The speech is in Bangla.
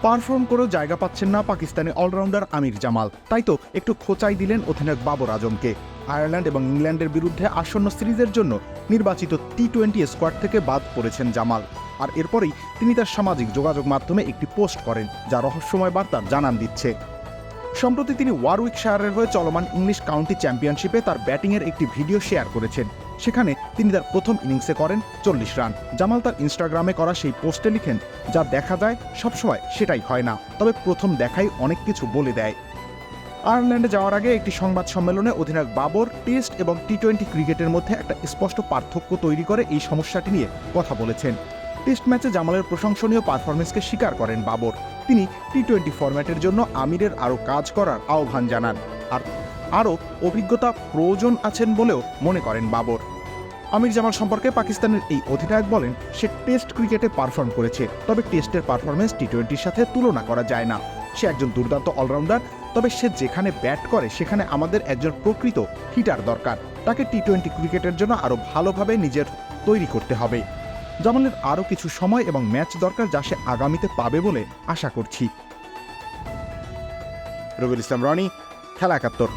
পারফর্ম করেও জায়গা পাচ্ছেন না পাকিস্তানি অলরাউন্ডার আমির জামাল, তাই তো একটু খোঁচাই দিলেন অধিনায়ক বাবর আজমকে। আয়ারল্যান্ড এবং ইংল্যান্ডের বিরুদ্ধে আসন্ন সিরিজের জন্য নির্বাচিত টি-20 স্কোয়াড থেকে বাদ পড়েছেন জামাল। আর এরপরেই তিনি তার সামাজিক যোগাযোগ মাধ্যমে একটি পোস্ট করেন, যা রহস্যময় বার্তার জানান দিচ্ছে। সম্প্রতি তিনি ওয়ারউইকশায়ারের হয়ে চলমান ইংলিশ কাউন্টি চ্যাম্পিয়নশিপে তার ব্যাটিংয়ের একটি ভিডিও শেয়ার করেছেন। সেখানে তিনি তার প্রথম ইনিংসে করেন 40 রান। জামাল তার ইনস্টাগ্রামে করা সেই পোস্টে লিখেন, যা দেখা যায় সবসময় সেটাই হয় না, তবে প্রথম দেখাই অনেক কিছু বলে দেয়। আয়ারল্যান্ডে যাওয়ার আগে একটি সংবাদ সম্মেলনে অধিনায়ক বাবর টেস্ট এবং টি-20 ক্রিকেটের মধ্যে একটা স্পষ্ট পার্থক্য তৈরি করে এই সমস্যাটি নিয়ে কথা বলেছেন। টেস্ট ম্যাচে জামালের প্রশংসনীয় পারফরমেন্সকে স্বীকার করেন বাবর। তিনি টি-20 ফরম্যাটের জন্য আমিরের আরও কাজ করার আহ্বান জানান, আর আরও অভিজ্ঞতা প্রয়োজন আছেন বলেও মনে করেন বাবর। আমির জামাল সম্পর্কে পাকিস্তানের এই অধিনায়ক বলেন, সে টেস্ট ক্রিকেটে পারফর্ম করেছে, তবে টেস্টের পারফরমেন্স টি-20-র সাথে তুলনা করা যায় না। সে একজন দুর্দান্ত অলরাউন্ডার, তবে সে যেখানে ব্যাট করে সেখানে আমাদের একজন প্রকৃত হিটার দরকার। তাকে টি-20 ক্রিকেটের জন্য আরও ভালোভাবে নিজের তৈরি করতে হবে। জামালের আরও কিছু সময় এবং ম্যাচ দরকার, যা সে আগামীতে পাবে বলে আশা করছি। রবিউল ইসলাম রনি, খেলা ৭১।